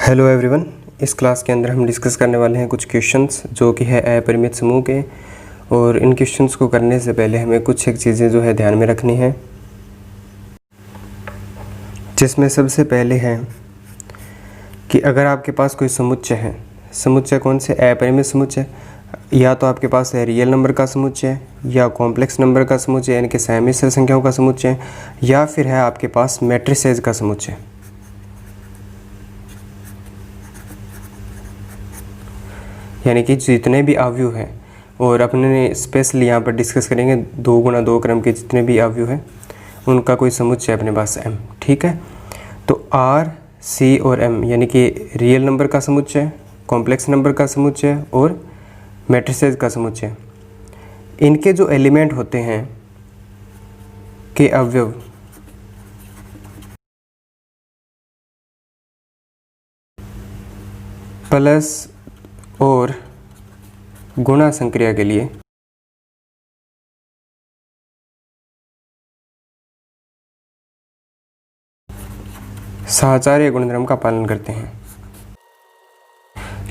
Hello everyone, इस class के अंदर हम डिस्कस करने वाले हैं कुछ क्वेश्चंस जो कि है अपरिमित समूह के। और इन क्वेश्चंस को करने से पहले हमें कुछ एक चीज़ें जो है ध्यान में रखनी है, जिसमें सबसे पहले है कि अगर आपके पास कोई समुच्चय है, समुच्चय कौन से अपरिमित समुच्चय, या तो आपके पास है रियल नंबर का समुच्चय, या कॉम्प्लेक्स नंबर का समुच्चय यानी कि सहमिश्र संख्याओं का समुच्चय, या फिर है आपके पास मैट्रिसेस का समुच्चय। यानी कि जितने भी अवयव हैं, और अपने स्पेशली यहाँ पर डिस्कस करेंगे 2 गुणा 2 क्रम के जितने भी अवयव हैं उनका कोई समुच्चय अपने पास m, ठीक है। तो R, C और M यानी कि रियल नंबर का समुच्चय, कॉम्प्लेक्स नंबर का समुच्चय और मैट्रिसेस का समुच्चय, इनके जो एलिमेंट होते हैं के अवयव प्लस और गुणा संक्रिया के लिए साहचर्य गुणधर्म का पालन करते हैं।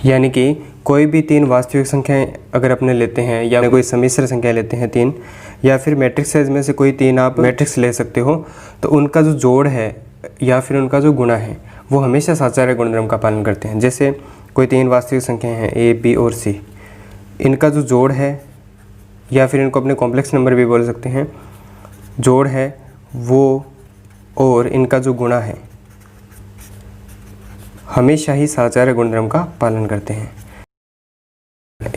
यानी कि कोई भी 3 वास्तविक संख्याएं अगर अपने लेते हैं, या कोई सम्मिश्र संख्या लेते हैं 3, या फिर मैट्रिक्स में से कोई 3 आप मैट्रिक्स ले सकते हो, तो उनका जो जोड़ है या फिर उनका जो गुणा है वो हमेशा साहचर्य गुणधर्म का पालन करते हैं। जैसे कोई 3 वास्तविक संख्याएं हैं A, B और C, इनका जो जोड़ है, या फिर इनको अपने कॉम्प्लेक्स नंबर भी बोल सकते हैं, जोड़ है वो और इनका जो गुणा है हमेशा ही साहचर्य गुणधर्म का पालन करते हैं।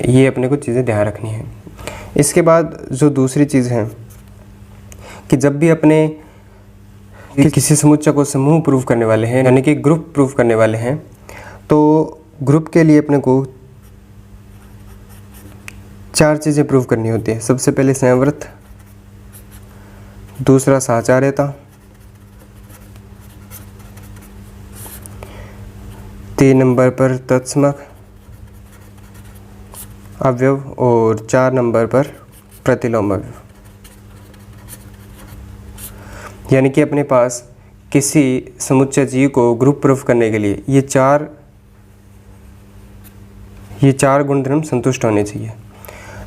ये अपने को चीज़ें ध्यान रखनी है। इसके बाद जो दूसरी चीज़ है कि जब भी अपने किसी समुच्चय को समूह प्रूव करने वाले हैं, यानी कि ग्रुप प्रूव करने वाले हैं, तो ग्रुप के लिए अपने को 4 चीज़ें प्रूव करनी होती है। सबसे पहले संवर्त, दूसरा साहचर्यता, 3 नंबर पर तत्समक अवयव और 4 नंबर पर प्रतिलोम अवयव। यानी कि अपने पास किसी समुच्चय जी को ग्रुप प्रूफ करने के लिए ये चार गुणधर्म संतुष्ट होने चाहिए।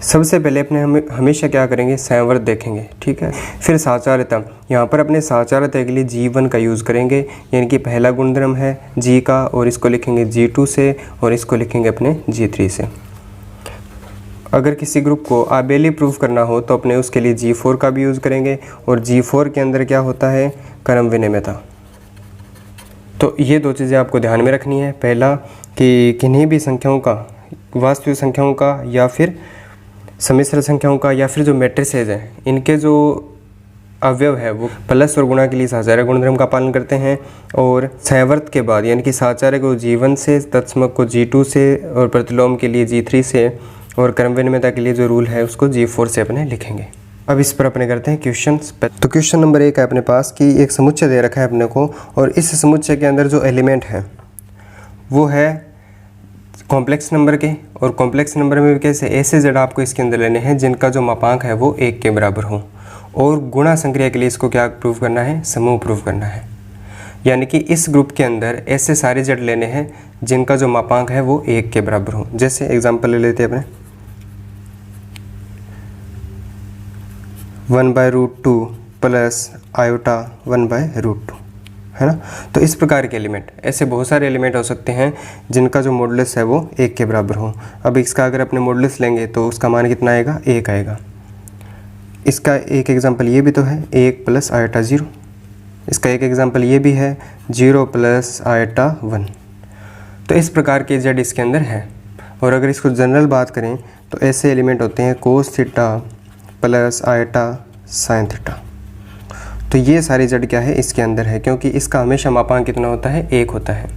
सबसे पहले अपने हमेशा क्या करेंगे, संवर्त देखेंगे, ठीक है। फिर साहचर्यता, यहाँ पर अपने साहचर्यता के लिए G1 का यूज़ करेंगे, यानी कि पहला गुणधर्म है G का, और इसको लिखेंगे G2 से और इसको लिखेंगे अपने G3 से। अगर किसी ग्रुप को आबेली प्रूफ करना हो तो अपने उसके लिए G4 का भी यूज़ करेंगे, और G4 के अंदर क्या होता है, क्रम विनिमयता। तो ये 2 चीज़ें आपको ध्यान में रखनी है। पहला कि किन्हीं भी संख्याओं का, वास्तविक संख्याओं का या फिर सम्मिश्र संख्याओं का या फिर जो मैट्रिसेस हैं, इनके जो अवयव है वो प्लस और गुणा के लिए साहचर्य गुणधर्म का पालन करते हैं। और संवर्त के बाद यानी कि साहचर्य को G1 से, तत्समक को G2 से और प्रतिलोम के लिए G3 से, और क्रम विनिमयता के लिए जो रूल है उसको G4 से अपने लिखेंगे। अब इस पर अपने करते हैं क्वेश्चंस। तो क्वेश्चन नंबर 1 है अपने पास कि एक समुच्चय दे रखा है अपने को, और इस समुच्चय के अंदर जो एलिमेंट है वो है कॉम्प्लेक्स नंबर के, और कॉम्प्लेक्स नंबर में भी कैसे ऐसे जेड आपको इसके अंदर लेने हैं जिनका जो मापांक है वो 1 के बराबर हो। और गुणा संक्रिया के लिए इसको क्या प्रूव करना है, समूह प्रूव करना है। यानी कि इस ग्रुप के अंदर ऐसे सारे जेड लेने हैं जिनका जो मापांक है वो 1 के बराबर हो। जैसे एग्जांपल ले लेते हैं अपने 1/√2 प्लस आयोटा 1/√2, है ना। तो इस प्रकार के एलिमेंट, ऐसे बहुत सारे एलिमेंट हो सकते हैं जिनका जो मॉडुलस है वो 1 के बराबर हो। अब इसका अगर अपने मॉडुलस लेंगे तो उसका मान कितना आएगा, 1 आएगा। इसका एक एग्जांपल ये भी तो है 1 प्लस आयोटा 0। इसका एक एग्जांपल ये भी है 0 प्लस आयोटा 1। तो इस प्रकार के जेड इसके अंदर है। और अगर इसको जनरल बात करें तो ऐसे एलिमेंट होते हैं cos theta plus iota sine theta. तो ये सारी जेड क्या है, इसके अंदर है, क्योंकि इसका हमेशा मापांक कितना होता है, 1 होता है।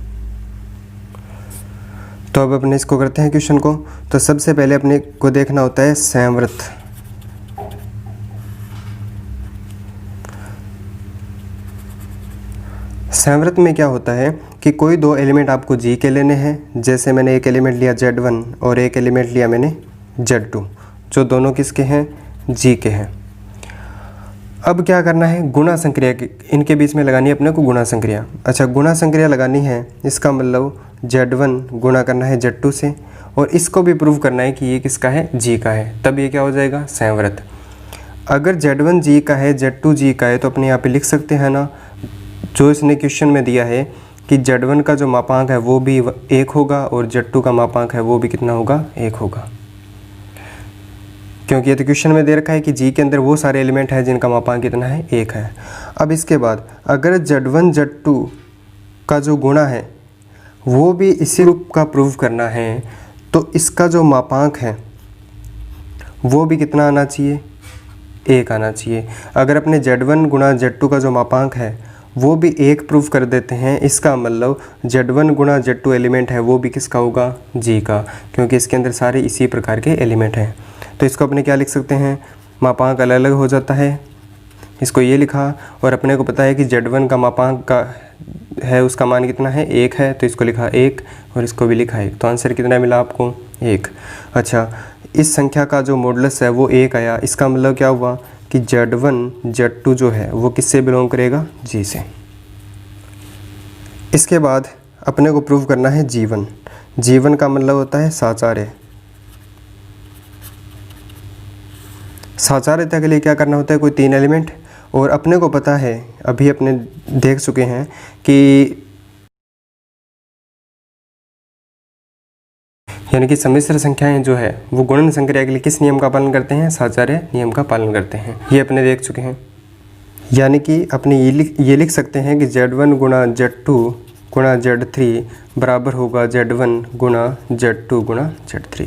तो अब अपने इसको करते हैं क्वेश्चन को। तो सबसे पहले अपने को देखना होता है संवर्त। संवर्त में क्या होता है कि कोई 2 एलिमेंट आपको G के लेने हैं। जैसे मैंने एक एलिमेंट लिया Z1 और एक एलिमेंट लिया मैंने Z2, जो दोनों किसके हैं, G के हैं। अब क्या करना है, गुणा संक्रिया इनके बीच में लगानी है अपने को गुणा संक्रिया। अच्छा, गुणा संक्रिया लगानी है, इसका मतलब Z1 गुणा करना है Z2 से और इसको भी प्रूव करना है कि ये किसका है, G का है, तब ये क्या हो जाएगा, संवृत। अगर Z1 G का है, Z2 G का है तो अपने यहाँ पे लिख सकते हैं ना, जो इसने क्वेश्चन में दिया है कि Z1 का जो मापांक है वो भी 1 होगा और Z2 का मापांक है वो भी कितना होगा, 1 होगा, क्योंकि ये तो क्वेश्चन में दे रखा है कि G के अंदर वो सारे एलिमेंट हैं जिनका मापांक कितना है, 1 है। अब इसके बाद अगर Z1 Z2 का जो गुणा है वो भी इसी रूप का प्रूव करना है तो इसका जो मापांक है वो भी कितना आना चाहिए, 1 आना चाहिए। अगर अपने Z1 गुणा Z2 का जो मापांक है वो भी 1 प्रूव कर देते हैं, इसका मतलब Z1 गुणा Z2 एलिमेंट है वो भी किसका होगा, G का, क्योंकि इसके अंदर सारे इसी प्रकार के एलिमेंट हैं। तो इसको अपने क्या लिख सकते हैं, मापांक अलग अलग हो जाता है, इसको ये लिखा और अपने को पता है कि Z1 का मापांक का है उसका मान कितना है, 1 है, तो इसको लिखा 1 और इसको भी लिखा 1, तो आंसर कितना मिला आपको, 1। अच्छा, इस संख्या का जो मॉडुलस है वो 1 आया, इसका मतलब क्या हुआ कि Z1 Z2 जो है वो किससे बिलोंग करेगा, G से। इसके बाद अपने को प्रूव करना है G1। G1 का मतलब होता है साचार्य। साचार्यता के लिए क्या करना होता है, कोई 3 एलिमेंट, और अपने को पता है, अभी अपने देख चुके हैं कि यानी कि सम्मिश्र संख्याएं जो है वो गुणन संक्रिया के लिए किस नियम का पालन करते हैं, साचार्य नियम का पालन करते हैं, ये अपने देख चुके हैं। यानी कि अपने ये लिख सकते हैं कि Z1 गुणा Z2 गुणा Z3 बराबर होगा Z1 गुणा Z2 गुणा Z3।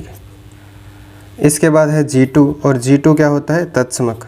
इसके बाद है G2, और G2 क्या होता है, तत्समक।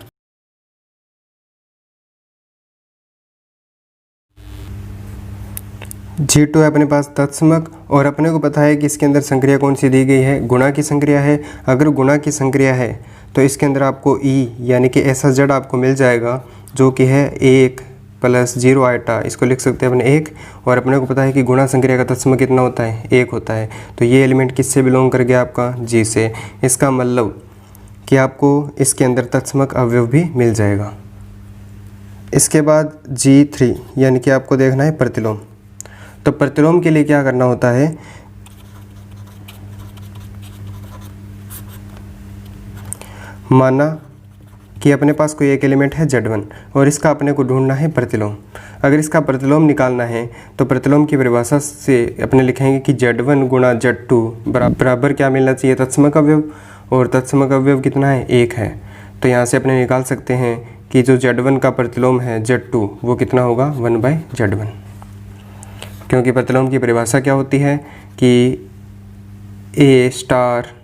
G2 है अपने पास तत्समक, और अपने को पता है कि इसके अंदर संक्रिया कौन सी दी गई है, गुणा की संक्रिया है। अगर गुणा की संक्रिया है तो इसके अंदर आपको E यानी कि ऐसा Z आपको मिल जाएगा जो कि है 1 + 0 आइटा, इसको लिख सकते हैं अपने 1, और अपने को पता है कि गुणा संक्रिया का तत्समक कितना होता है, 1 होता है। तो ये एलिमेंट किससे बिलोंग कर गया आपका, G से। इसका मतलब कि आपको इसके अंदर तत्समक अवयव भी मिल जाएगा। इसके बाद G3 यानी कि आपको देखना है प्रतिलोम। तो प्रतिलोम के लिए क्या करना होता है, माना कि अपने पास कोई एक एलिमेंट है Z1 और इसका अपने को ढूंढना है प्रतिलोम। अगर इसका प्रतिलोम निकालना है तो प्रतिलोम की परिभाषा से अपने लिखेंगे कि Z1 गुणा Z2 बराबर क्या मिलना चाहिए, तत्समक अवयव, और तत्समक अवयव कितना है, 1 है। तो यहाँ से अपने निकाल सकते हैं कि जो Z1 का प्रतिलोम है Z2 वो कितना होगा, 1/Z1, क्योंकि प्रतिलोम की परिभाषा क्या होती है कि A स्टार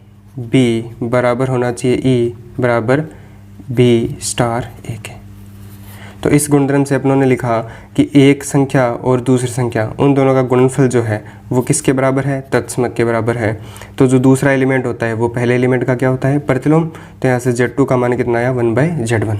B बराबर होना चाहिए E बराबर B स्टार 1 है। तो इस गुणधर्म से अपनों ने लिखा कि एक संख्या और दूसरी संख्या उन दोनों का गुणनफल जो है वो किसके बराबर है, तत्समक के बराबर है। तो जो दूसरा एलिमेंट होता है वो पहले एलिमेंट का क्या होता है, प्रतिलोम। तो यहाँ से Z2 का मान कितना आया, 1/Z1,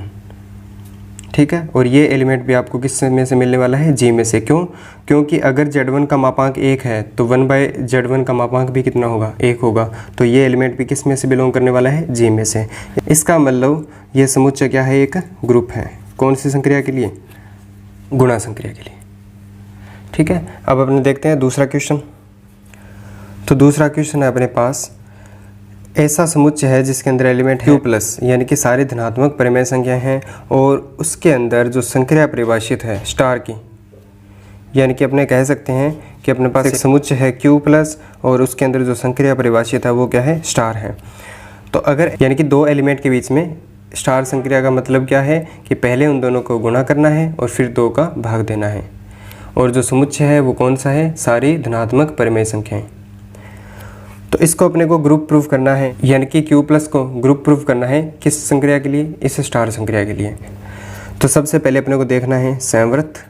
ठीक है। और ये एलिमेंट भी आपको किस में से मिलने वाला है, G में से। क्यों, क्योंकि अगर Z1 का मापांक 1 है तो 1/Z1 का मापांक भी कितना होगा, 1 होगा। तो ये एलिमेंट भी किस में से बिलोंग करने वाला है, G में से। इसका मतलब ये समुच्चय क्या है, एक ग्रुप है। कौन सी संक्रिया के लिए, गुणा संक्रिया के लिए, ठीक है। अब अपने देखते हैं दूसरा क्वेश्चन। तो दूसरा क्वेश्चन है अपने पास, ऐसा समुच्चय है जिसके अंदर एलिमेंट Q+ यानी कि सारे धनात्मक परिमेय संख्याएं हैं, और उसके अंदर जो संक्रिया परिभाषित है स्टार की, यानी कि अपने कह सकते हैं कि अपने पास एक समुच्चय है Q+ और उसके अंदर जो संक्रिया परिभाषित है वो क्या है, स्टार है। तो अगर यानी कि 2 एलिमेंट के बीच में स्टार संक्रिया का मतलब क्या है कि पहले उन दोनों को गुणा करना है और फिर 2 का भाग देना है, और जो समुच्चय है वो कौन सा है, सारी धनात्मक परिमेय संख्याएं। तो इसको अपने को ग्रुप प्रूफ करना है, यानी कि Q+ को ग्रुप प्रूफ करना है किस संक्रिया के लिए, इस स्टार संक्रिया के लिए। तो सबसे पहले अपने को देखना है संवृत।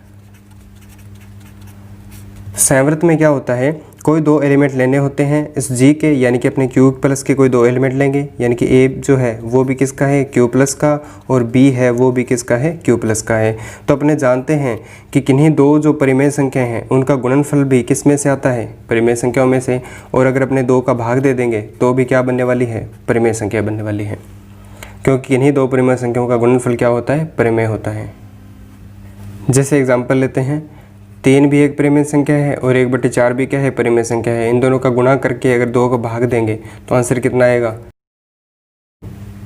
संवृत में क्या होता है, कोई 2 एलिमेंट लेने होते हैं इस G के, यानी कि अपने Q+ के कोई 2 एलिमेंट लेंगे, यानी कि A जो है वो भी किसका है, Q+ का, और B है वो भी किसका है, Q+ का है। तो अपने जानते हैं कि किन्हीं 2 जो परिमेय संख्याएं हैं उनका गुणनफल भी किस में से आता है, परिमेय संख्याओं में से। और अगर अपने 2 का भाग दे देंगे तो भी क्या बनने वाली है, परिमेय संख्या बनने वाली है, क्योंकि किन्हीं 2 परिमेय संख्याओं का गुणनफल क्या होता है, परिमेय होता है। जैसे एग्जाम्पल लेते हैं, 3 भी एक परिमेय संख्या है और 1/4 भी क्या है, परिमेय संख्या है। इन दोनों का गुणा करके अगर 2 को भाग देंगे तो आंसर कितना आएगा,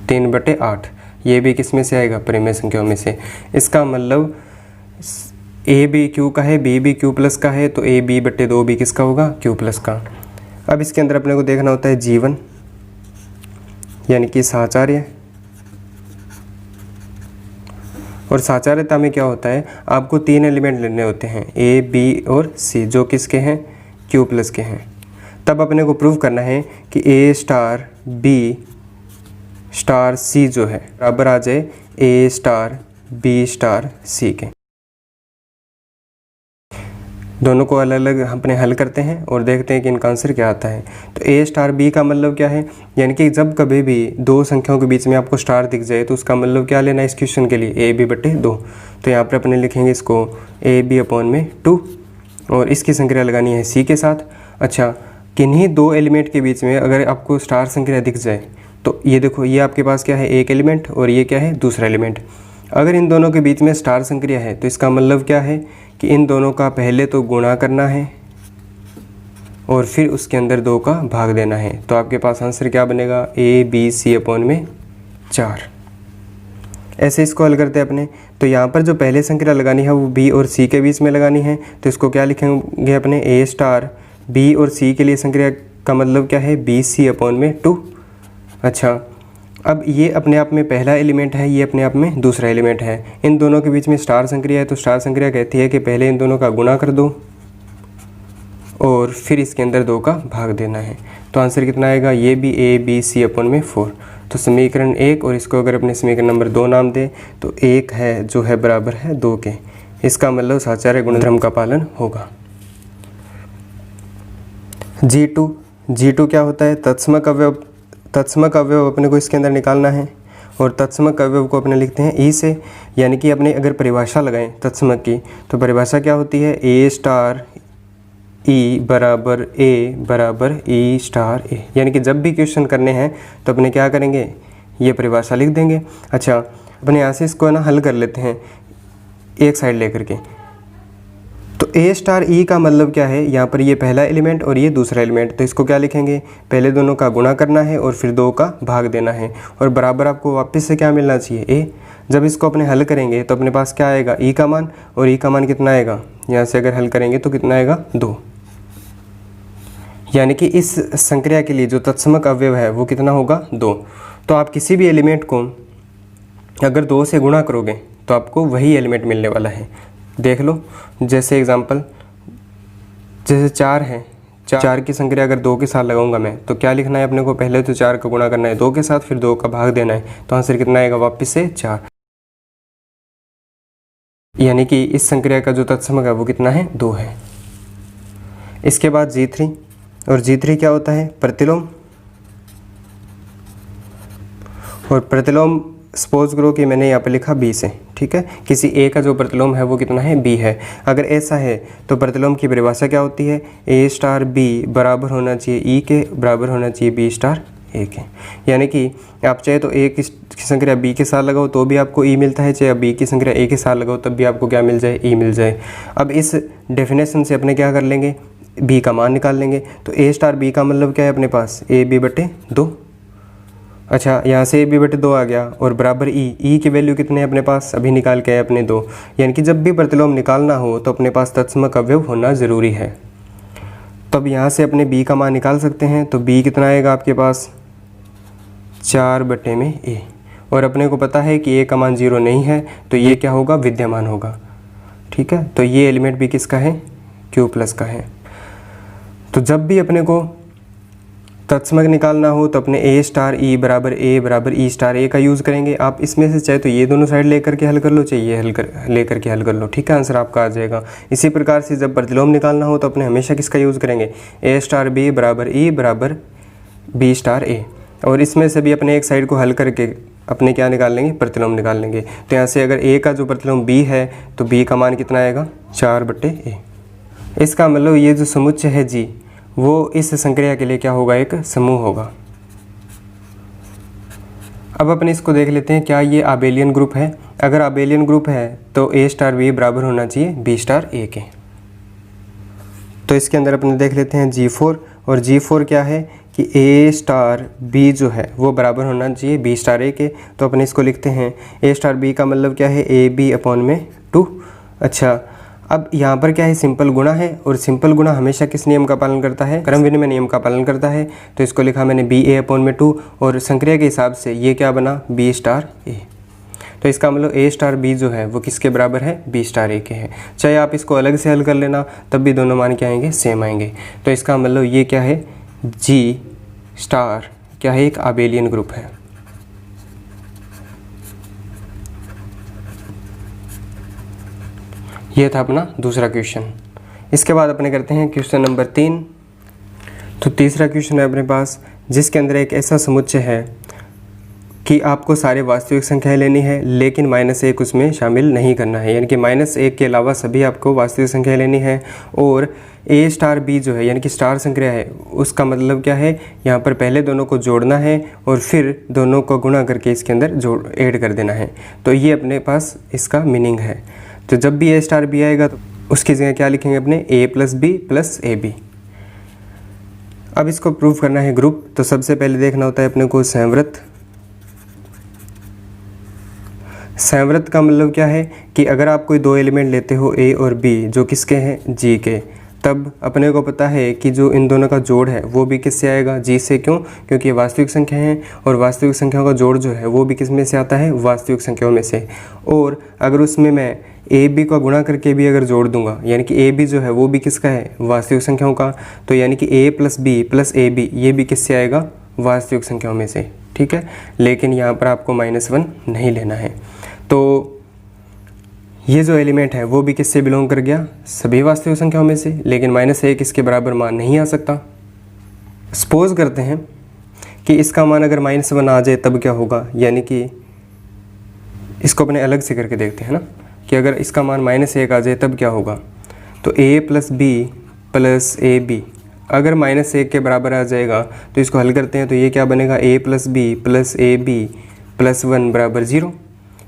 3/8। ये भी किस में से आएगा, परिमेय संख्याओं में से। इसका मतलब ए भी क्यू का है, बी भी क्यू प्लस का है, तो ए b/2 भी किसका होगा, क्यू प्लस का। अब इसके अंदर अपने को देखना होता है जीवन यानी कि साहचर्य। और साहचर्यता में क्या होता है, आपको 3 एलिमेंट लेने होते हैं, ए बी और सी, जो किसके हैं, क्यू प्लस के हैं। तब अपने को प्रूव करना है कि ए स्टार बी स्टार सी जो है बराबर आ जाए ए स्टार बी स्टार सी के। दोनों को अलग अलग अपने हल करते हैं और देखते हैं कि इनका आंसर क्या आता है। तो ए स्टार बी का मतलब क्या है, यानी कि जब कभी भी 2 संख्याओं के बीच में आपको स्टार दिख जाए तो उसका मतलब क्या लेना है इस क्वेश्चन के लिए, ए b/2। तो यहाँ पर अपने लिखेंगे इसको ए b/2 और इसकी संक्रिया लगानी है सी के साथ। अच्छा, किन्हीं 2 एलिमेंट के बीच में अगर आपको स्टार संक्रिया दिख जाए तो ये देखो, ये आपके पास क्या है, एक एलिमेंट और ये क्या है, दूसरा एलिमेंट। अगर इन दोनों के बीच में स्टार संक्रिया है तो इसका मतलब क्या है कि इन दोनों का पहले तो गुणा करना है और फिर उसके अंदर 2 का भाग देना है। तो आपके पास आंसर क्या बनेगा, ABC/4। ऐसे इसको हल करते हैं अपने। तो यहाँ पर जो पहले संक्रिया लगानी है वो बी और सी के बीच में लगानी है, तो इसको क्या लिखेंगे अपने, ए स्टार बी और सी के लिए संक्रिया का मतलब क्या है, BC/2। अच्छा, अब ये अपने आप में पहला एलिमेंट है, ये अपने आप में दूसरा एलिमेंट है। इन दोनों के बीच में स्टार संक्रिया है, तो स्टार संक्रिया कहती है कि पहले इन दोनों का गुणा कर दो और फिर इसके अंदर 2 का भाग देना है। तो आंसर कितना आएगा, ये भी ABC/4। तो समीकरण 1 और इसको अगर अपने समीकरण नंबर 2 नाम दें तो 1 है जो है बराबर है 2 के। इसका मतलब साहचर्य गुणधर्म का पालन होगा। G2 क्या होता है, तत्समक अवयव। तत्समक अवयव अपने को इसके अंदर निकालना है और तत्समक अवयव को अपने लिखते हैं ई से, यानी कि अपने अगर परिभाषा लगाएं तत्समक की तो परिभाषा क्या होती है, ए स्टार ई बराबर ए बराबर ई स्टार ए। यानी कि जब भी क्वेश्चन करने हैं तो अपने क्या करेंगे, ये परिभाषा लिख देंगे। अच्छा, अपने यहाँ से इसको ना हल कर लेते हैं एक साइड लेकर के। तो ए स्टार ई का मतलब क्या है, यहाँ पर ये पहला एलिमेंट और ये दूसरा एलिमेंट, तो इसको क्या लिखेंगे, पहले दोनों का गुणा करना है और फिर 2 का भाग देना है और बराबर आपको वापस से क्या मिलना चाहिए, ए। जब इसको अपने हल करेंगे तो अपने पास क्या आएगा, ई का मान, और ई का मान कितना आएगा, यहाँ से अगर हल करेंगे तो कितना आएगा, 2। यानी कि इस संक्रिया के लिए जो तत्समक अवयव है वो कितना होगा, 2। तो आप किसी भी एलिमेंट को अगर 2 से गुणा करोगे तो आपको वही एलिमेंट मिलने वाला है। देख लो, जैसे एग्जांपल, जैसे 4 है, 4 की संक्रिया अगर 2 के साथ लगाऊंगा मैं तो क्या लिखना है अपने को, पहले तो 4 का गुणा करना है 2 के साथ, फिर 2 का भाग देना है। तो आंसर कितना आएगा, वापस से 4। यानी कि इस संक्रिया का जो तत्समक है वो कितना है, 2 है। इसके बाद G3, और G3 क्या होता है, प्रतिलोम। और प्रतिलोम सपोज करो कि मैंने यहाँ पे लिखा B से, ठीक है, किसी A का जो प्रतिलोम है वो कितना है, B है। अगर ऐसा है तो प्रतिलोम की परिभाषा क्या होती है, A स्टार B बराबर होना चाहिए E के, बराबर होना चाहिए B स्टार A के। यानी कि आप चाहे तो A की संक्रिया B के साथ लगाओ तो भी आपको E मिलता है, चाहे B की संक्रिया A के साथ लगाओ तब भी आपको क्या मिल जाए, E मिल जाए। अब इस डेफिनेशन से अपने क्या कर लेंगे, B का मान निकाल लेंगे। तो A स्टार B का मतलब क्या है अपने पास, AB/2। अच्छा, यहाँ से AB/2 आ गया और बराबर ई की वैल्यू कितने हैं अपने पास, अभी निकाल के आए अपने 2। यानी कि जब भी प्रतिलोम निकालना हो तो अपने पास तत्समक अवयव होना ज़रूरी है। तो अब यहाँ से अपने B का मान निकाल सकते हैं। तो B कितना आएगा आपके पास, 4/A। और अपने को पता है कि A का मान 0 नहीं है तो ये क्या होगा, विद्यमान होगा। ठीक है, तो ये एलिमेंट भी किसका है, Q+ का है। तो जब भी अपने को तत्समक निकालना हो तो अपने A स्टार E बराबर A बराबर E स्टार A का यूज़ करेंगे। आप इसमें से चाहे तो ये दोनों साइड लेकर के हल कर लो, चाहे ये लेकर के हल कर लो, ठीक है, आंसर आपका आ जाएगा। इसी प्रकार से जब प्रतिलोम निकालना हो तो अपने हमेशा किसका यूज़ करेंगे, A स्टार B बराबर E बराबर B स्टार A। और इसमें से भी अपने एक साइड को हल करके अपने क्या निकाल लेंगे, प्रतिलोम निकाल लेंगे। तो यहाँ से अगर A का जो प्रतिलोम B है तो B का मान कितना आएगा, 4/A। इसका मतलब ये जो समुच्चय है G वो इस संक्रिया के लिए क्या होगा, एक समूह होगा। अब अपने इसको देख लेते हैं, क्या ये आबेलियन ग्रुप है। अगर आबेलियन ग्रुप है तो A स्टार B बराबर होना चाहिए B स्टार A के। तो इसके अंदर अपने देख लेते हैं G4, और G4 क्या है कि A स्टार B जो है वो बराबर होना चाहिए B स्टार A के। तो अपने इसको लिखते हैं A स्टार B का मतलब क्या है AB अपॉन में 2। अच्छा, अब यहाँ पर क्या है, सिंपल गुणा है, और सिंपल गुणा हमेशा किस नियम का पालन करता है, क्रम विनिमय नियम का पालन करता है। तो इसको लिखा मैंने BA अपॉन में 2, और संक्रिया के हिसाब से ये क्या बना B स्टार A। तो इसका मतलब A स्टार B जो है वो किसके बराबर है, B स्टार A के है। चाहे आप इसको अलग से हल कर लेना तब भी दोनों मान क्या आएंगे, सेम आएंगे। तो इसका मतलब ये क्या है, G स्टार क्या है, एक आबेलियन ग्रुप है। ये था अपना दूसरा क्वेश्चन। इसके बाद अपने करते हैं क्वेश्चन नंबर 3। तो तीसरा क्वेश्चन है अपने पास, जिसके अंदर एक ऐसा समुच्चय है कि आपको सारे वास्तविक संख्याएं लेनी है, लेकिन -1 उसमें शामिल नहीं करना है, यानी कि -1 के अलावा सभी आपको वास्तविक संख्याएं लेनी है। और A स्टार B जो है यानी कि स्टार संक्रिया है, उसका मतलब क्या है, यहाँ पर पहले दोनों को जोड़ना है और फिर दोनों को गुणा करके इसके अंदर ऐड कर देना है। तो ये अपने पास इसका मीनिंग है। तो जब भी A स्टार B आएगा तो उसकी जगह क्या लिखेंगे अपने, A plus B plus AB। अब इसको प्रूव करना है ग्रुप। तो सबसे पहले देखना होता है अपने को संवृत्त। संवृत्त का मतलब क्या है कि अगर आप कोई दो एलिमेंट लेते हो A और B जो किसके हैं, G के, तब अपने को पता है कि जो इन दोनों का जोड़ है वो भी किससे आएगा, G से। क्यों? क्योंकि ये वास्तविक संख्या हैं, और वास्तविक संख्याओं का जोड़ जो है वो भी किस में से आता है, वास्तविक संख्याओं में से। और अगर उसमें मैं AB का गुणा करके भी अगर जोड़ दूंगा, यानी कि AB जो है वो भी किसका है, वास्तविक संख्याओं का। तो यानी कि A plus B plus AB ये भी किससे आएगा, वास्तविक संख्याओं में से। ठीक है, लेकिन यहाँ पर आपको -1 नहीं लेना है। तो ये जो एलिमेंट है वो भी किससे बिलोंग कर गया, सभी वास्तविक संख्याओं में से, लेकिन -1 इसके बराबर मान नहीं आ सकता। सपोज करते हैं कि इसका मान अगर -1 आ जाए तब क्या होगा, यानी कि इसको अपने अलग से करके देखते हैं ना, कि अगर इसका मान -1 आ जाए तब क्या होगा। तो A plus B plus AB अगर -1 के बराबर आ जाएगा तो इसको हल करते हैं, तो ये क्या बनेगा, A plus B plus AB plus 1 बराबर 0।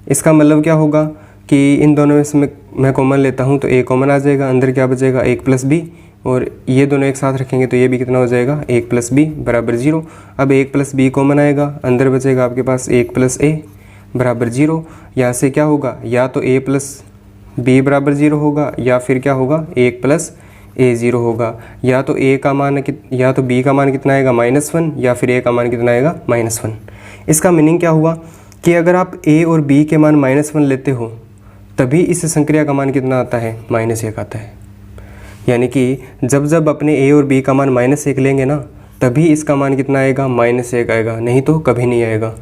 इसका मतलब क्या होगा कि इन दोनों में से मैं कॉमन लेता हूँ तो A कॉमन आ जाएगा, अंदर क्या बचेगा, 1 प्लस B, और ये दोनों एक साथ रखेंगे तो ये भी कितना हो जाएगा, 1 प्लस B बराबर 0। अब 1 प्लस B कॉमन आएगा, अंदर बचेगा आपके पास 1 प्लस A बराबर 0। यहाँ से क्या होगा, या तो A प्लस B बराबर 0 होगा, या फिर क्या होगा, 1 प्लस A 0 होगा। या तो A का मान या तो B का मान कितना आएगा, -1, या फिर A का मान कितना आएगा, -1। इसका मीनिंग क्या हुआ कि अगर आप A और B के मान -1 लेते हो तभी इस संक्रिया का मान कितना आता है, -1 आता है। यानी कि जब जब अपने A और B का मान -1 लेंगे ना, तभी इसका मान कितना आएगा, -1 आएगा, नहीं तो कभी नहीं आएगा।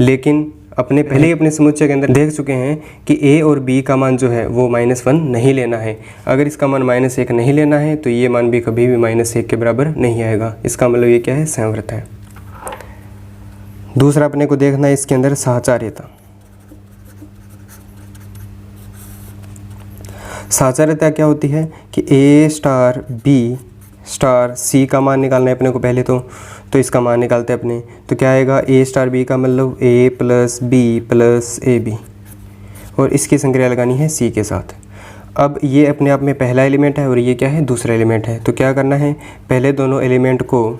लेकिन अपने पहले ही अपने समुच्चय के अंदर देख चुके हैं कि A और B का मान जो है वो -1 नहीं लेना है। अगर इसका मान -1 नहीं लेना है तो ये मान भी कभी भी -1 के बराबर नहीं आएगा। इसका मतलब ये क्या है, संवृत्त है। दूसरा अपने को देखना है इसके अंदर साहचर्यता। साहचर्यता क्या होती है कि A star B star C का मान निकालना है अपने को पहले तो इसका मान निकालते हैं अपने। तो क्या आएगा, A स्टार B का मतलब A plus B plus AB, और इसकी संक्रिया लगानी है C के साथ। अब ये अपने आप में पहला एलिमेंट है और ये क्या है, दूसरा एलिमेंट है। तो क्या करना है, पहले दोनों एलिमेंट को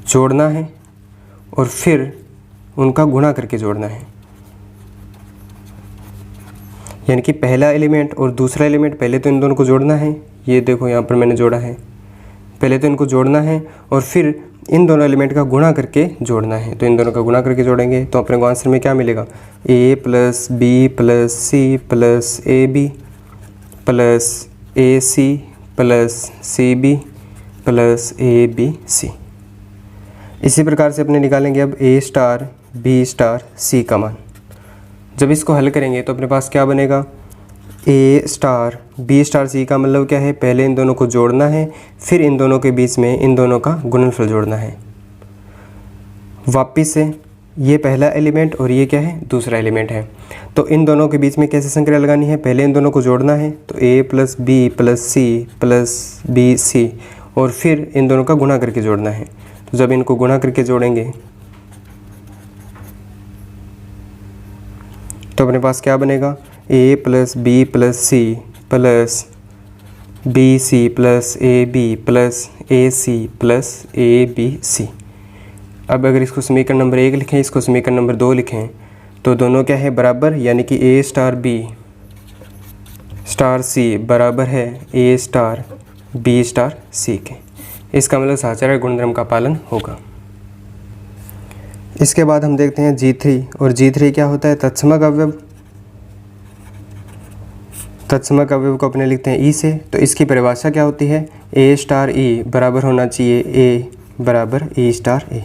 जोड़ना है और फिर उनका गुणा करके जोड़ना है। यानी कि पहला एलिमेंट और दूसरा एलिमेंट, पहले तो इन दोनों को जोड़ना है। ये देखो यहाँ पर मैंने जोड़ा है, पहले तो इनको जोड़ना है और फिर इन दोनों एलिमेंट का गुणा करके जोड़ना है। तो इन दोनों का गुणा करके जोड़ेंगे तो अपने को आंसर में क्या मिलेगा, A plus B plus C plus AB plus AC plus CB plus ABC। इसी प्रकार से अपने निकालेंगे अब A star B star C का मान। जब इसको हल करेंगे तो अपने पास क्या बनेगा, A star B star C का मतलब क्या है, पहले इन दोनों को जोड़ना है, फिर इन दोनों के बीच में इन दोनों का गुणनफल जोड़ना है। वापिस से ये पहला एलिमेंट और ये क्या है, दूसरा एलिमेंट है। तो इन दोनों के बीच में कैसे संक्रिया लगानी है, पहले इन दोनों को जोड़ना है, तो A plus B plus C plus BC, और फिर इन दोनों का गुणा करके जोड़ना है। तो जब इनको गुणा करके जोड़ेंगे तो अपने पास क्या बनेगा, A plus B plus C plus B C plus A B plus A C plus A B C. अब अगर इसको समीकरण नंबर 1 लिखें, इसको समीकरण नंबर 2 लिखें, तो दोनों क्या है बराबर, यानी कि ए स्टार बी स्टार सी बराबर है ए स्टार बी स्टार सी के। इसका मतलब साचार्य गुणधर्म का पालन होगा। इसके बाद हम देखते हैं G3, और G3 क्या होता है, तत्समक अवयव। तत्समक अवयव को अपने लिखते हैं ई से, तो इसकी परिभाषा क्या होती है, ए स्टार ई बराबर होना चाहिए ए बराबर ई स्टार ए।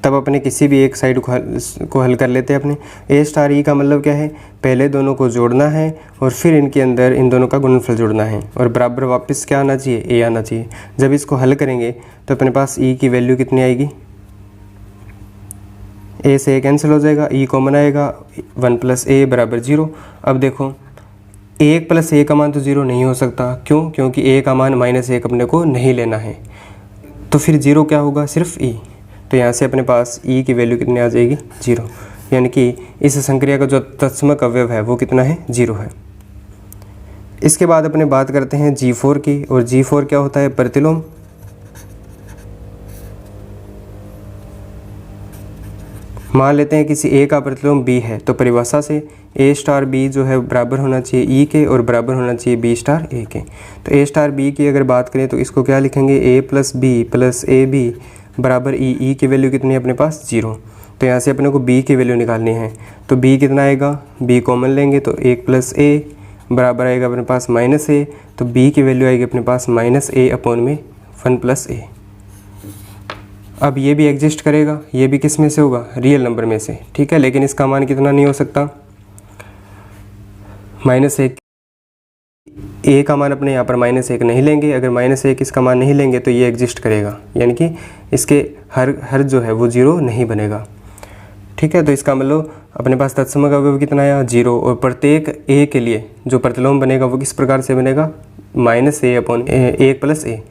तब अपने किसी भी एक साइड को हल कर लेते हैं। अपने ए स्टार ई का मतलब क्या है, पहले दोनों को जोड़ना है और फिर इनके अंदर इन दोनों का गुणनफल जोड़ना है, और बराबर वापस क्या आना चाहिए, ए आना चाहिए। जब इसको हल करेंगे तो अपने पास ई की वैल्यू कितनी आएगी, ए से ए कैंसिल हो जाएगा, ई कॉमन आएगा, 1 प्लस ए बराबर 0। अब देखो 1 प्लस ए का मान तो 0 नहीं हो सकता, क्यों, क्योंकि ए का मान -1 अपने को नहीं लेना है, तो फिर 0 क्या होगा, सिर्फ ई। तो यहाँ से अपने पास ई की वैल्यू कितनी आ जाएगी, 0, यानी कि इस संक्रिया का जो तत्समक अवयव है वो कितना है, 0 है। इसके बाद अपने बात करते हैं G4 की, और G4 क्या होता है, प्रतिलोम। मान लेते हैं किसी ए का प्रतिलोम बी है, तो परिभाषा से ए स्टार बी जो है बराबर होना चाहिए ई के और बराबर होना चाहिए बी स्टार ए के। तो ए स्टार बी की अगर बात करें तो इसको क्या लिखेंगे, A plus B plus A B बराबर ई की वैल्यू कितनी है अपने पास, 0। तो यहाँ से अपने को बी की वैल्यू निकालनी है, तो बी कितना आएगा, बी कॉमन लेंगे तो 1 प्लस ए बराबर आएगा अपने पास -a, तो बी की वैल्यू आएगी अपने पास -a अपॉन में 1 प्लस ए। अब ये भी एग्जिस्ट करेगा, ये भी किस में से होगा, रियल नंबर में से, ठीक है, लेकिन इसका मान कितना नहीं हो सकता, -1। ए का मान अपने यहाँ पर -1 नहीं लेंगे, अगर -1 इसका मान नहीं लेंगे तो ये एग्जिस्ट करेगा, यानी कि इसके हर जो है वो 0 नहीं बनेगा, ठीक है। तो इसका मतलब अपने पास तत्समक अवयव कितना आया, 0, और प्रत्येक ए के लिए जो प्रतिलोम बनेगा वो किस प्रकार से बनेगा, -a अपॉन 1 प्लस ए।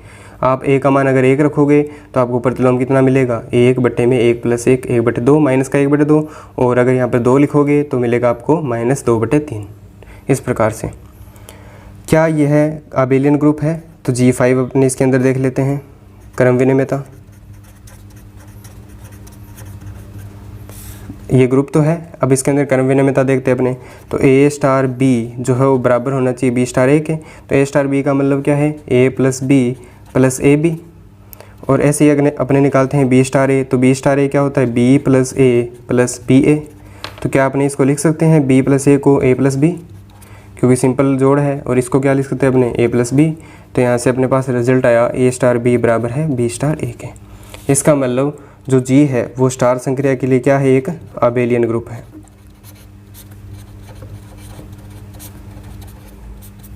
आप ए का मान अगर 1 रखोगे तो आपको प्रतिलोम कितना मिलेगा, 1 बटे में 1 प्लस 1, 1 बटे 2 माइनस का 1 बटे 2, और अगर यहाँ पर 2 लिखोगे तो मिलेगा आपको -2 बटे 3। इस प्रकार से क्या यह आबेलियन ग्रुप है, तो G5 अपने इसके अंदर देख लेते हैं, क्रम विनिमयता। ये ग्रुप तो है, अब इसके अंदर क्रम विनिमयता देखते हैं अपने, तो ए स्टार बी जो है वो बराबर होना चाहिए बी स्टार ए के। तो ए स्टार बी का मतलब क्या है, A plus B plus A B, और ऐसे ही अगर अपने निकालते हैं बी स्टार ए, तो बी स्टार ए क्या होता है, बी प्लस ए प्लस बी ए। तो क्या अपने इसको लिख सकते हैं बी प्लस ए को ए प्लस बी, क्योंकि सिंपल जोड़ है, और इसको क्या लिख सकते हैं अपने ए प्लस बी। तो यहाँ से अपने पास रिजल्ट आया ए स्टार बी बराबर है बी स्टार ए के। इसका मतलब जो जी है वो स्टार संक्रिया के लिए क्या है, एक आबेलियन ग्रुप है।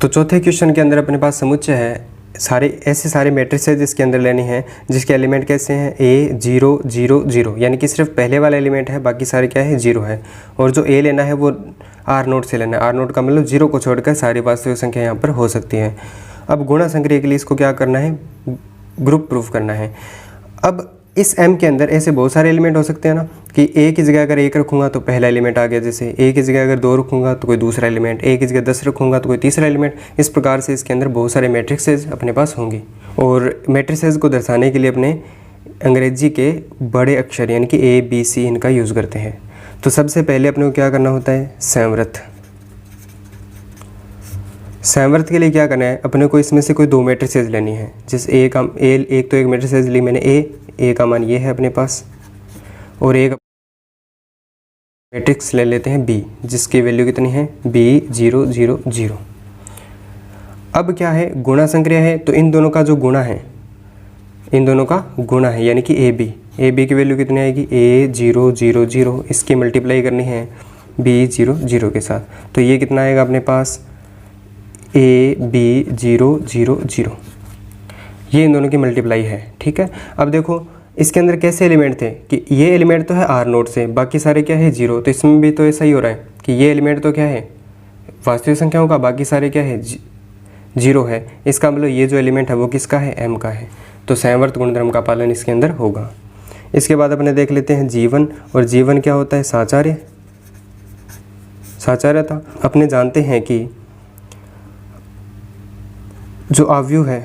तो चौथे क्वेश्चन के अंदर अपने पास समुच्चय है, ऐसे सारे मैट्रिसेस जिसके अंदर लेने हैं जिसके एलिमेंट कैसे हैं, A 0 0 0, यानी कि सिर्फ पहले वाला एलिमेंट है, बाकी सारे क्या है, 0 है। और जो A लेना है वो R0 से लेना है, R0 का मतलब 0 को छोड़कर सारी वास्तविक संख्या यहाँ पर हो सकती है। अब गुणा संक्रिया के लिए इसको क्या करना है, ग्रुप प्रूफ करना है। अब इस M के अंदर ऐसे बहुत सारे एलिमेंट हो सकते हैं ना, कि A की जगह अगर 1 रखूँगा तो पहला एलिमेंट आ गया, जैसे A की जगह अगर 2 रखूँगा तो कोई दूसरा एलिमेंट, A की जगह 10 रखूँगा तो कोई तीसरा एलिमेंट। इस प्रकार से इसके अंदर बहुत सारे मैट्रिसेस अपने पास होंगी, और मैट्रिसेस को दर्शाने के लिए अपने अंग्रेजी के बड़े अक्षर यानी कि A B C इनका यूज़ करते हैं। तो सबसे पहले अपने को क्या करना होता है, संवृत। संवृत के लिए क्या करना है, अपने को इसमें से कोई 2 मैट्रिसेस लेनी है। जैसे एक तो एक मैट्रिसेस ली मैंने ए का मान ये है अपने पास, और एक मैट्रिक्स ले लेते हैं बी जिसकी वैल्यू कितनी है, बी 0 0 0। अब क्या है, गुणा संक्रिया है, तो इन दोनों का जो गुणा है, इन दोनों का गुणा है, यानी कि ए बी की वैल्यू कितनी आएगी, ए 0 0 0, इसकी मल्टीप्लाई करनी है बी 0 0 के साथ। तो ये कितना आएगा अपने पास, ए बी 0 0 0, ये इन दोनों की मल्टीप्लाई है, ठीक है। अब देखो इसके अंदर कैसे एलिमेंट थे, कि ये एलिमेंट तो है R0 से, बाकी सारे क्या है 0, तो इसमें भी तो ऐसा ही हो रहा है कि ये एलिमेंट तो क्या है वास्तविक संख्याओं का, बाकी सारे क्या है 0 है। इसका मतलब ये जो एलिमेंट है वो किसका है, M का है। तो संवर्त गुणधर्म का पालन इसके अंदर होगा। इसके बाद अपने देख लेते हैं जीवन, और जीवन क्या होता है, साचार्य। साचार्यता अपने जानते हैं कि जो अवयव है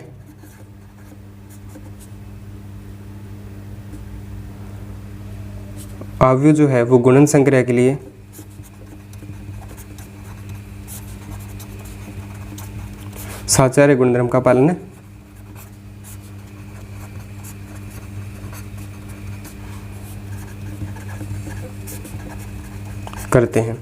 अवयव जो है वो गुणन संक्रिया के लिए साचार्य गुणधर्म का पालन करते हैं।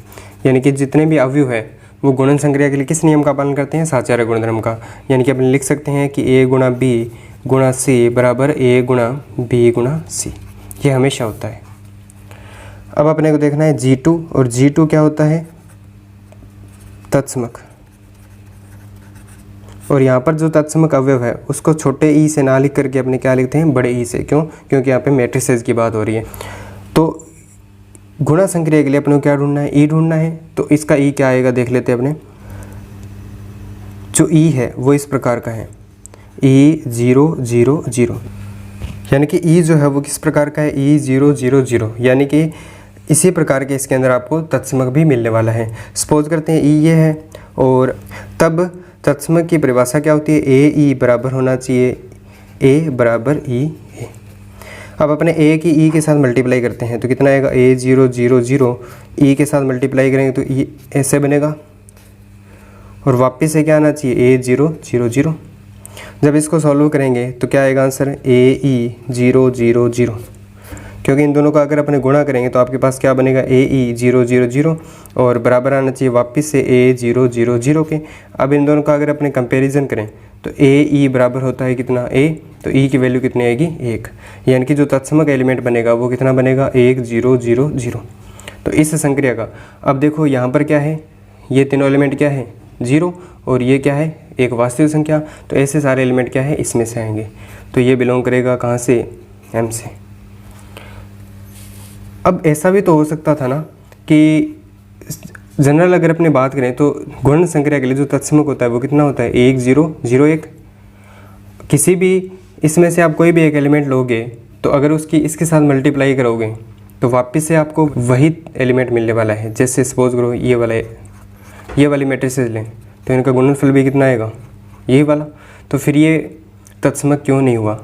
यानी कि जितने भी अवयव है वो गुणन संक्रिया के लिए किस नियम का पालन करते हैं? साचार्य गुणधर्म का। यानी कि अपन लिख सकते हैं कि a गुणा b गुणा c बराबर a गुणा b गुणा c, ये हमेशा होता है। अब अपने को देखना है G2, और G2 क्या होता है? तत्समक। और यहाँ पर जो तत्समक अवयव है उसको छोटे ई से ना लिख करके अपने क्या लिखते हैं? बड़े ई से। क्यों? क्योंकि यहाँ पे मैट्रिसेस की बात हो रही है। तो गुणा संक्रिया के लिए अपने को क्या ढूंढना है? ई ढूंढना है। तो इसका ई क्या आएगा देख लेते हैं अपने। जो ई है वो इस प्रकार का है, ई 0 0 0। यानी कि ई जो है वो किस प्रकार का है? ई 0 0 0। यानी कि इसी प्रकार के इसके अंदर आपको तत्समक भी मिलने वाला है। सपोज करते हैं ई ये है, और तब तत्समक की परिभाषा क्या होती है? ए ई बराबर होना चाहिए ए बराबर ई ए। अब अपने ए की ई के साथ मल्टीप्लाई करते हैं तो कितना आएगा? ए 0 0 0। ई के साथ मल्टीप्लाई करेंगे तो ई ऐसे बनेगा, और वापस से क्या आना चाहिए? ए 0 0 0। जब इसको सॉल्व करेंगे तो क्या आएगा आंसर? ए ई 0 0 0। क्योंकि इन दोनों का अगर अपने गुणा करेंगे तो आपके पास क्या बनेगा? ए ई 0 0 0, और बराबर आना चाहिए वापस से ए 0 0 0 के। अब इन दोनों का अगर अपने कंपैरिजन करें तो ए ई बराबर होता है कितना? ए। तो ई की वैल्यू कितनी आएगी? 1। यानी कि जो तत्समक एलिमेंट बनेगा वो कितना बनेगा? 1 0 0 0। तो इस संक्रिया का अब देखो यहाँ पर क्या है? ये तीनों एलिमेंट क्या है? 0, और ये क्या है? एक वास्तविक संख्या। तो ऐसे सारे एलिमेंट क्या है? इसमें से आएंगे। तो ये बिलोंग करेगा कहाँ से? एम से। अब ऐसा भी तो हो सकता था ना कि जनरल अगर अपनी बात करें तो गुणन संक्रिया के लिए जो तत्समक होता है वो कितना होता है? 1 0 0 1। किसी भी इसमें से आप कोई भी एक एलिमेंट लोगे तो अगर उसकी इसके साथ मल्टीप्लाई करोगे तो वापस से आपको वही एलिमेंट मिलने वाला है। जैसे सपोज करो ये वाली मैट्रिसेस लें तो इनका गुणनफल भी कितना आएगा? यही वाला। तो फिर ये तत्समक क्यों नहीं हुआ?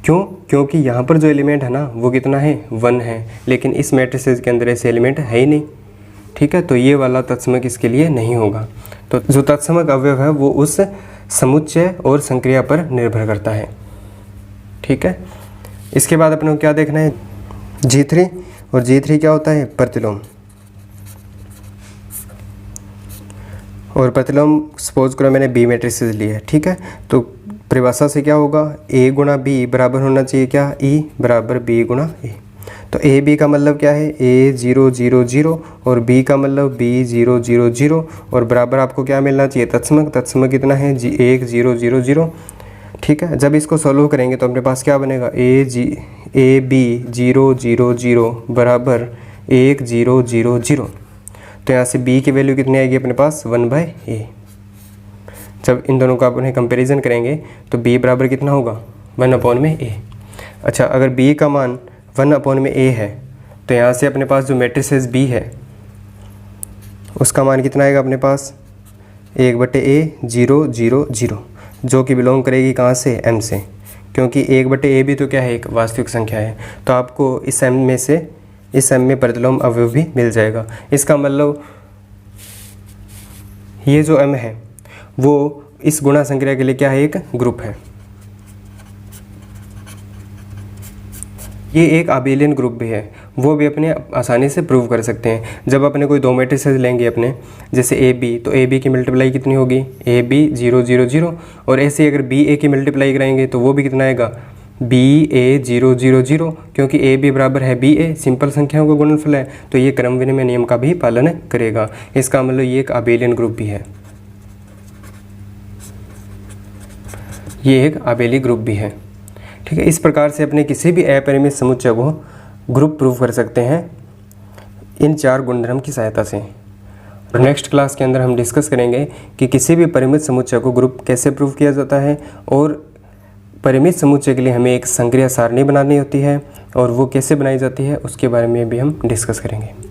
क्यों? क्योंकि यहाँ पर जो एलिमेंट है ना वो कितना है? 1 है, लेकिन इस मैट्रिसेस के अंदर ऐसे एलिमेंट है ही नहीं। ठीक है, तो ये वाला तत्समक इसके लिए नहीं होगा। तो जो तत्समक अवयव है वो उस समुच्चय और संक्रिया पर निर्भर करता है। ठीक है, इसके बाद अपने को क्या देखना है? G3, और G3 क्या होता है? प्रतिलोम। और प्रतिलोम सपोज करो मैंने बी मैट्रिसेस ली है। ठीक है, तो परिभाषा से क्या होगा? ए गुणा बी बराबर होना चाहिए क्या? ई बराबर बी गुणा ए। तो ए बी का मतलब क्या है? ए 0 0 0, और बी का मतलब बी 0 0 0, और बराबर आपको क्या मिलना चाहिए? तत्समक। तत्समक कितना है? 1 0 0 0। ठीक है, जब इसको सॉल्व करेंगे तो अपने पास क्या बनेगा? ए बी 0 0 0 बराबर 1 0 0 0। तो यहाँ से b की वैल्यू कितनी आएगी अपने पास? 1/a। जब इन दोनों का अपने कंपैरिजन करेंगे तो b बराबर कितना होगा? 1/a। अच्छा, अगर b का मान 1/a है तो यहाँ से अपने पास जो मैट्रिसेस b है उसका मान कितना आएगा अपने पास? 1/a 0 0 0, जो कि बिलोंग करेगी कहाँ से? m से। क्योंकि 1/a भी तो क्या है? एक वास्तविक संख्या है। तो आपको इस m में प्रतिलोम अवयव भी मिल जाएगा। इसका मतलब ये जो m है वो इस गुणा संक्रिया के लिए क्या है? एक ग्रुप है। ये एक आबेलियन ग्रुप भी है, वो भी अपने आसानी से प्रूव कर सकते हैं। जब अपने कोई दो मैट्रिसेस लेंगे अपने, जैसे ए बी, तो ए बी की मल्टीप्लाई कितनी होगी? ए बी 0 0 0, और ऐसे अगर बी ए की मल्टीप्लाई कराएंगे तो वो भी कितना आएगा? बी ए 0 0 0, क्योंकि ए बी बराबर है बी ए, सिंपल संख्याओं का गुणनफल है, तो ये क्रम विनिमय नियम का भी पालन करेगा। इसका मतलब ये एक आबेलियन ग्रुप भी है। ये एक आबेली ग्रुप भी है। ठीक है, इस प्रकार से अपने किसी भी अपरिमित समुच्चय को ग्रुप प्रूव कर सकते हैं इन 4 गुणधर्म की सहायता से। और नेक्स्ट क्लास के अंदर हम डिस्कस करेंगे कि किसी भी परिमित समुच्चय को ग्रुप कैसे प्रूव किया जाता है, और परिमित समुच्चय के लिए हमें एक संक्रिया सारणी बनानी होती है और वो कैसे बनाई जाती है उसके बारे में भी हम डिस्कस करेंगे।